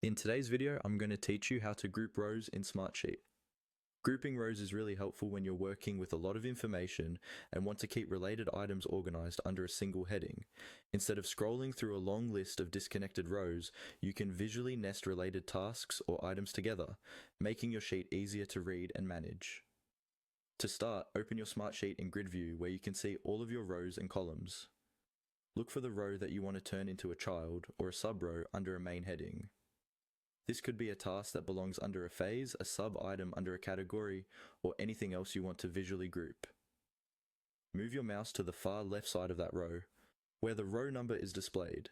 In today's video, I'm going to teach you how to group rows in Smartsheet. Grouping rows is really helpful when you're working with a lot of information and want to keep related items organized under a single heading. Instead of scrolling through a long list of disconnected rows, you can visually nest related tasks or items together, making your sheet easier to read and manage. To start, open your Smartsheet in Grid View where you can see all of your rows and columns. Look for the row that you want to turn into a child or a sub-row under a main heading. This could be a task that belongs under a phase, a sub-item under a category, or anything else you want to visually group. Move your mouse to the far left side of that row, where the row number is displayed.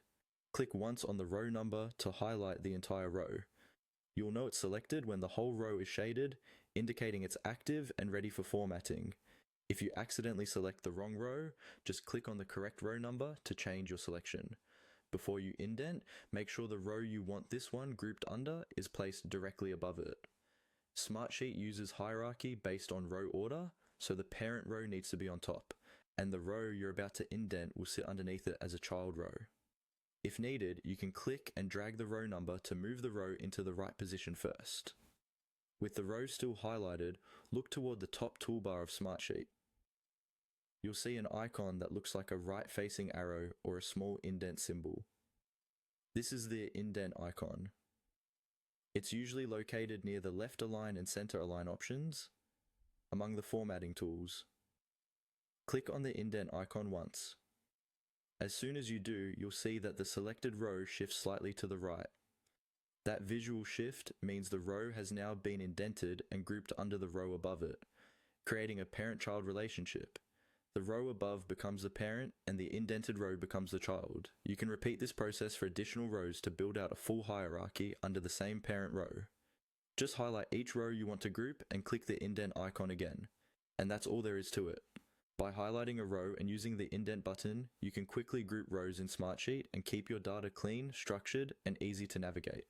Click once on the row number to highlight the entire row. You'll know it's selected when the whole row is shaded, indicating it's active and ready for formatting. If you accidentally select the wrong row, just click on the correct row number to change your selection. Before you indent, make sure the row you want this one grouped under is placed directly above it. Smartsheet uses hierarchy based on row order, so the parent row needs to be on top, and the row you're about to indent will sit underneath it as a child row. If needed, you can click and drag the row number to move the row into the right position first. With the row still highlighted, look toward the top toolbar of Smartsheet. You'll see an icon that looks like a right-facing arrow or a small indent symbol. This is the indent icon. It's usually located near the left align and center align options, among the formatting tools. Click on the indent icon once. As soon as you do, you'll see that the selected row shifts slightly to the right. That visual shift means the row has now been indented and grouped under the row above it, creating a parent-child relationship. The row above becomes the parent and the indented row becomes the child. You can repeat this process for additional rows to build out a full hierarchy under the same parent row. Just highlight each row you want to group and click the indent icon again. And that's all there is to it. By highlighting a row and using the indent button, you can quickly group rows in Smartsheet and keep your data clean, structured, and easy to navigate.